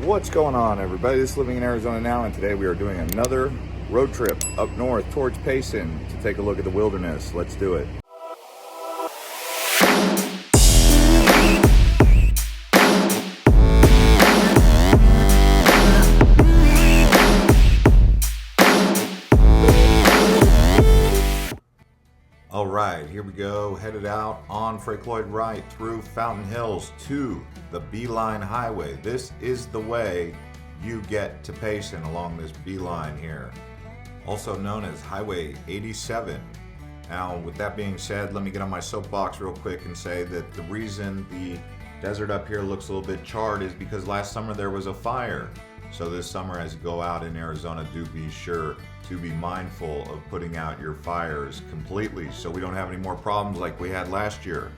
What's going on, everybody? This is Living in Arizona Now, and today we are doing another road trip up north towards Payson to take a look at the wilderness. Let's do it. All right, here we go, headed out on Frank Lloyd Wright through Fountain Hills to the Beeline Highway. This is the way you get to Payson along this beeline here, also known as Highway 87. Now, with that being said, let me get on my soapbox real quick and say that the reason the desert up here looks a little bit charred is because last summer there was a fire. So this summer, as you go out in Arizona, do be sure to be mindful of putting out your fires completely so we don't have any more problems like we had last year.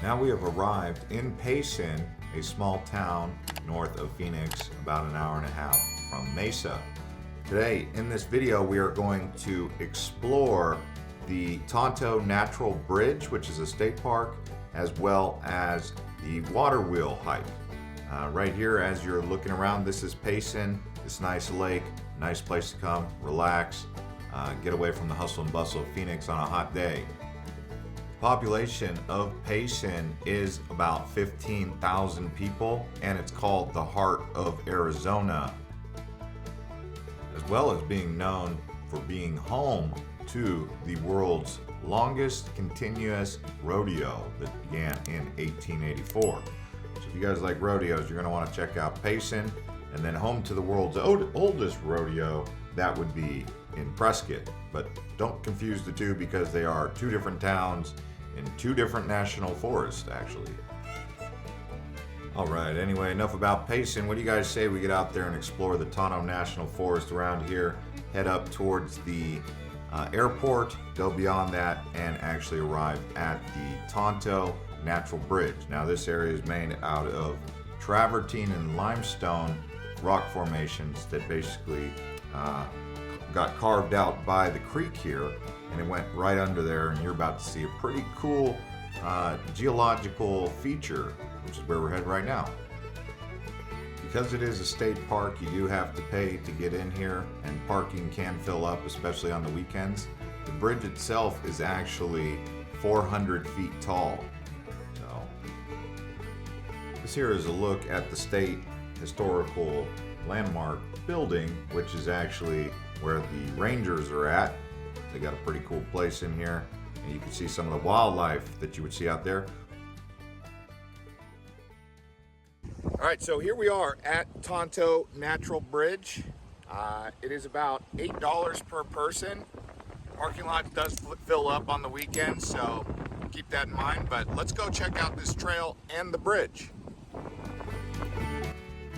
Now we have arrived in Payson, a small town north of Phoenix, about an hour and a half from Mesa. Today, in this video, we are going to explore the Tonto Natural Bridge, which is a state park, as well as the Waterwheel hike. Right here, as you're looking around, this is Payson, this nice lake, nice place to come, relax, get away from the hustle and bustle of Phoenix on a hot day. The population of Payson is about 15,000 people, and it's called the heart of Arizona, as well as being known for being home to the world's longest continuous rodeo that began in 1884. So if you guys like rodeos, you're going to want to check out Payson. And then home to the world's oldest rodeo, that would be in Prescott. But don't confuse the two because they are two different towns in two different national forests, actually. All right, anyway, enough about Payson. What do you guys say we get out there and explore the Tonto National Forest around here, head up towards the airport, go beyond that, and actually arrive at the Tonto Natural Bridge. Now, this area is made out of travertine and limestone rock formations that basically got carved out by the creek here, and it went right under there, and you're about to see a pretty cool geological feature, which is where we're headed right now. Because it is a state park, you do have to pay to get in here, and parking can fill up, especially on the weekends. The bridge itself is actually 400 feet tall. So this here is a look at the state historical landmark building, which is actually where the Rangers are at. They got a pretty cool place in here, and you can see some of the wildlife that you would see out there. All right, so here we are at Tonto Natural Bridge. It is about $8 per person. Parking lot does fill up on the weekends, so keep that in mind, but let's go check out this trail and the bridge.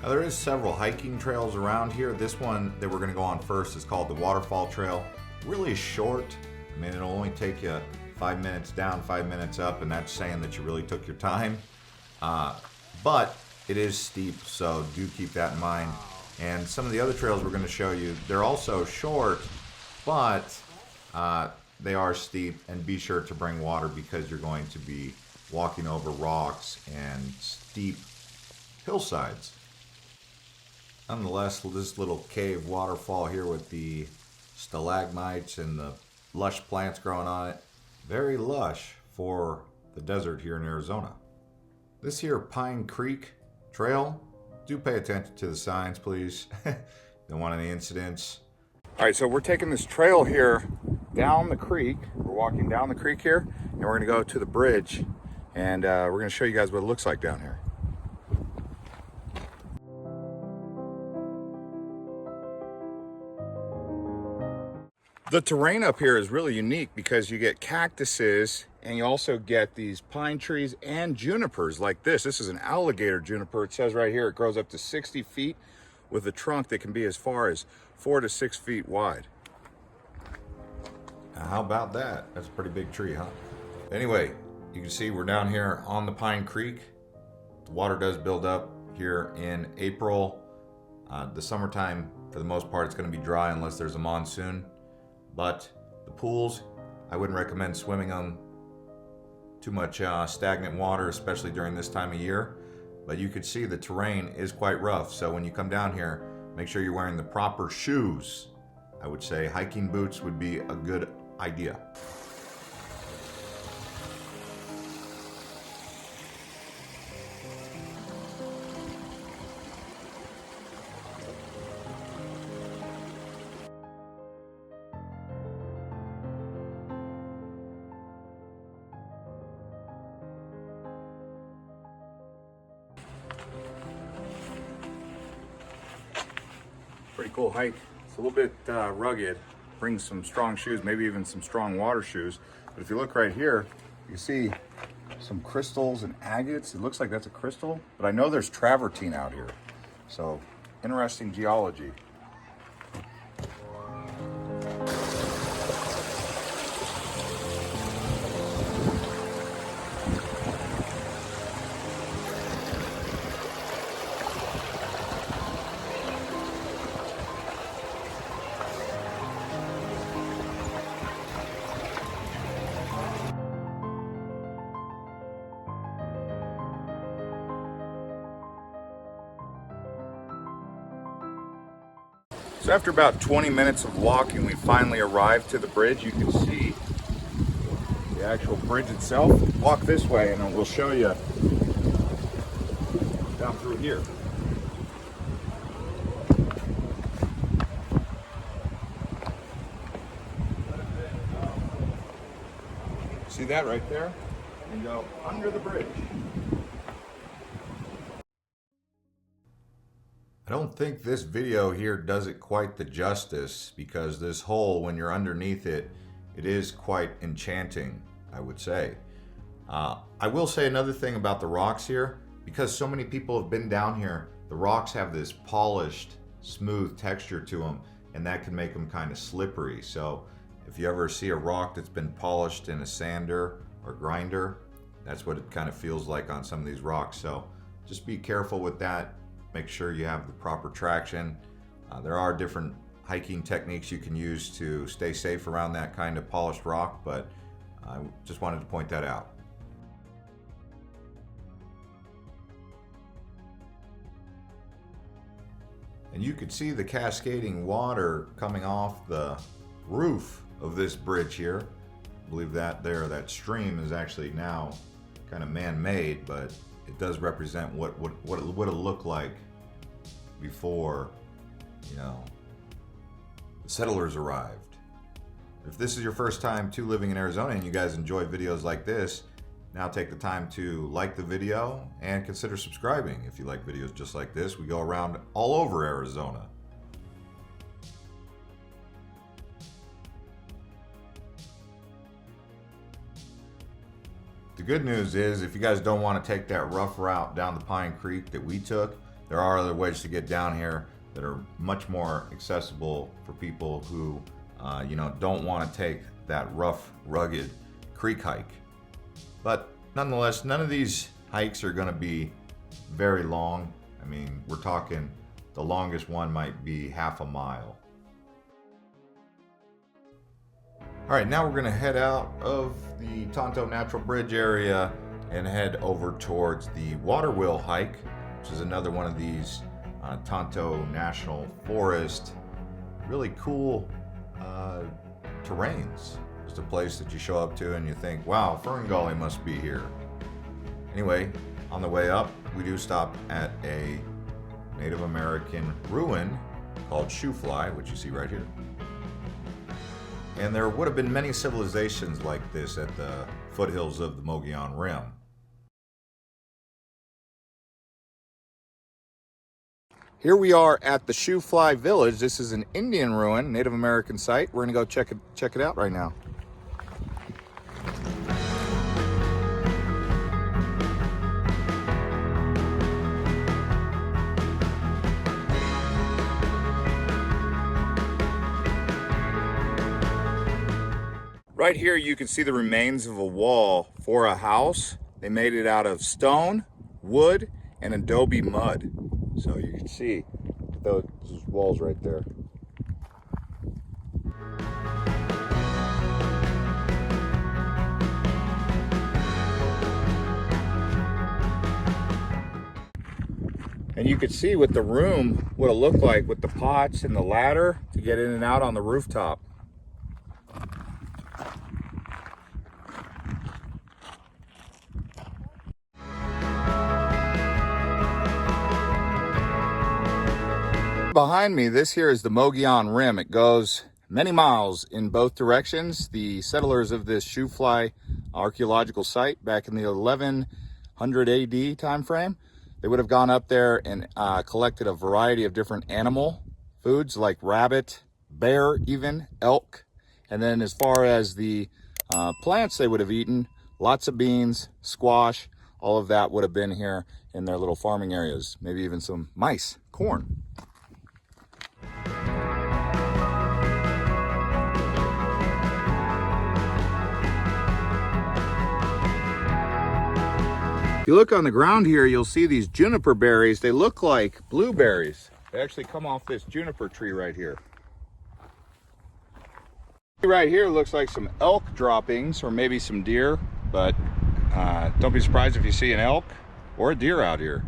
Now, there is several hiking trails around here. This one that we're going to go on first is called the Waterfall Trail. Really short. I mean, it'll only take you 5 minutes down, 5 minutes up, and that's saying that you really took your time. But it is steep, so do keep that in mind. And some of the other trails we're going to show you, they're also short, but they are steep, and be sure to bring water because you're going to be walking over rocks and steep hillsides. Nonetheless, this little cave waterfall here with the stalagmites and the lush plants growing on it, very lush for the desert here in Arizona. This here Pine Creek Trail, do pay attention to the signs, please. Don't want any incidents. All right, so we're taking this trail here down the creek. We're walking down the creek here, and we're gonna go to the bridge, and we're gonna show you guys what it looks like down here. The terrain up here is really unique because you get cactuses, and you also get these pine trees and junipers like this. This is an alligator juniper. It says right here it grows up to 60 feet with a trunk that can be as far as 4 to 6 feet wide. Now, how about that? That's a pretty big tree, huh? Anyway, you can see we're down here on the Pine Creek. The water does build up here in April. The summertime, for the most part, it's going to be dry unless there's a monsoon. But the pools, I wouldn't recommend swimming them. Too much stagnant water, especially during this time of year. but you can see the terrain is quite rough. So when you come down here, make sure you're wearing the proper shoes. I would say hiking boots would be a good idea. Pretty cool hike. It's a little bit rugged. Brings some strong shoes, maybe even some strong water shoes. But if you look right here, you see some crystals and agates. It looks like that's a crystal, but I know there's travertine out here. So interesting geology. So after about 20 minutes of walking, we finally arrived to the bridge. You can see the actual bridge itself. Walk this way and we'll show you down through here. See that right there? And go under the bridge. I don't think this video here does it quite the justice, because this hole, when you're underneath it, it is quite enchanting, I would say. I will say another thing about the rocks here, because so many people have been down here, the rocks have this polished, smooth texture to them, and that can make them kind of slippery. So if you ever see a rock that's been polished in a sander or grinder, that's what it kind of feels like on some of these rocks. So just be careful with that. Make sure you have the proper traction. There are different hiking techniques you can use to stay safe around that kind of polished rock, but I just wanted to point that out. And you could see the cascading water coming off the roof of this bridge here. I believe that that stream is actually now kind of man-made, but it does represent what it would have looked like before, the settlers arrived. If this is your first time living in Arizona and you guys enjoy videos like this, now take the time to like the video and consider subscribing if you like videos just like this. We go around all over Arizona. The good news is, if you guys don't want to take that rough route down the Pine Creek that we took, there are other ways to get down here that are much more accessible for people who, don't want to take that rough, rugged creek hike. But nonetheless, none of these hikes are going to be very long. I mean, we're talking the longest one might be half a mile. All right, now we're going to head out of the Tonto Natural Bridge area and head over towards the Waterwheel hike, which is another one of these Tonto National Forest, really cool terrains. Just a place that you show up to and you think, wow, Fern Gully must be here. Anyway, on the way up, we do stop at a Native American ruin called Shoofly, which you see right here. And there would have been many civilizations like this at the foothills of the Mogollon Rim. Here we are at the Shoofly village. This is an Indian ruin, Native American site. We're gonna go check it out right now. Right here you can see the remains of a wall for a house. They made it out of stone, wood, and adobe mud. So you can see those walls right there. And you could see what the room would have looked like with the pots and the ladder to get in and out on the rooftop. Behind me, this here is the Mogollon Rim. It goes many miles in both directions. The settlers of this Shoofly archaeological site back in the 1100 AD time frame, they would have gone up there and collected a variety of different animal foods like rabbit, bear, even elk. And then as far as the plants they would have eaten, lots of beans, squash, all of that would have been here in their little farming areas. Maybe even some mice, corn. If you look on the ground here, you'll see these juniper berries. They look like blueberries. They actually come off this juniper tree right here. Right here looks like some elk droppings or maybe some deer, but don't be surprised if you see an elk or a deer out here.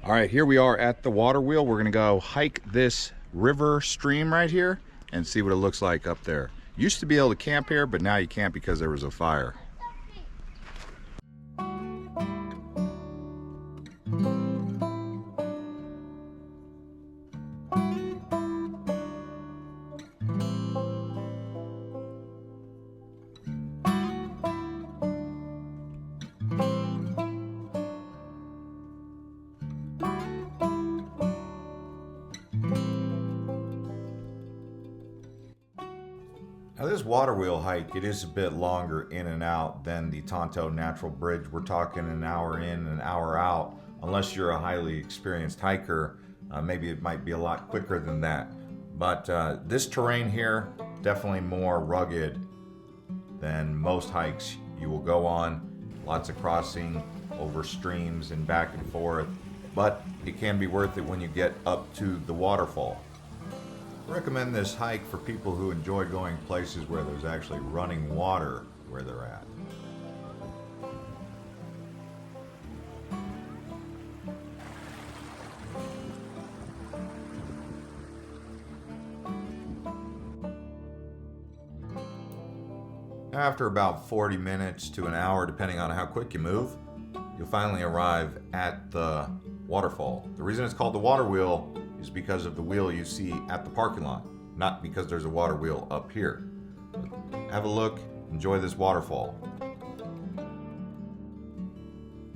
All right, here we are at the Waterwheel. We're gonna go hike this river stream right here and see what it looks like up there. Used to be able to camp here, but now you can't because there was a fire. Now this Waterwheel hike, it is a bit longer in and out than the Tonto Natural Bridge. We're talking an hour in, an hour out. Unless you're a highly experienced hiker, maybe it might be a lot quicker than that. But this terrain here, definitely more rugged than most hikes you will go on. Lots of crossing over streams and back and forth. But it can be worth it when you get up to the waterfall. I recommend this hike for people who enjoy going places where there's actually running water where they're at. After about 40 minutes to an hour, depending on how quick you move, you'll finally arrive at the waterfall. The reason it's called the Waterwheel is because of the wheel you see at the parking lot, not because there's a water wheel up here. Have a look, enjoy this waterfall.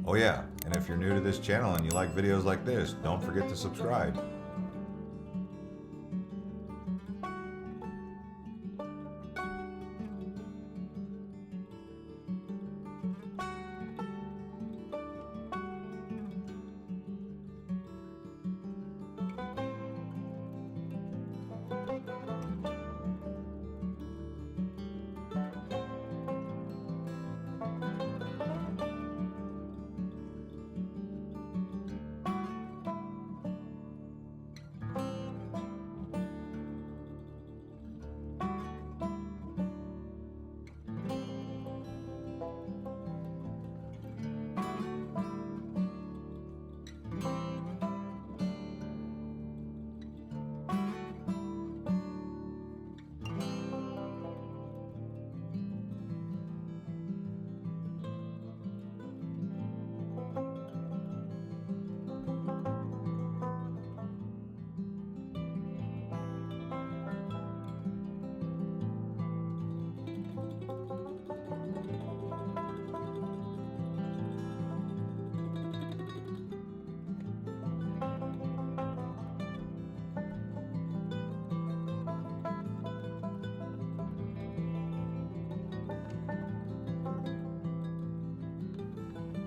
Oh yeah, and if you're new to this channel and you like videos like this, don't forget to subscribe.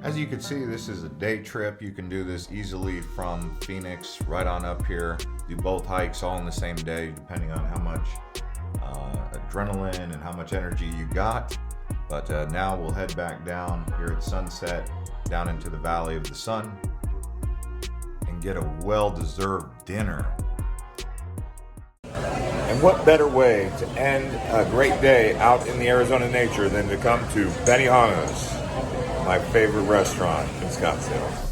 As you can see, this is a day trip. You can do this easily from Phoenix right on up here. Do both hikes all in the same day, depending on how much adrenaline and how much energy you got. But now we'll head back down here at sunset, down into the Valley of the Sun, and and get a well-deserved dinner. And what better way to end a great day out in the Arizona nature than to come to Benihana's, my favorite resturant in Scottsdale.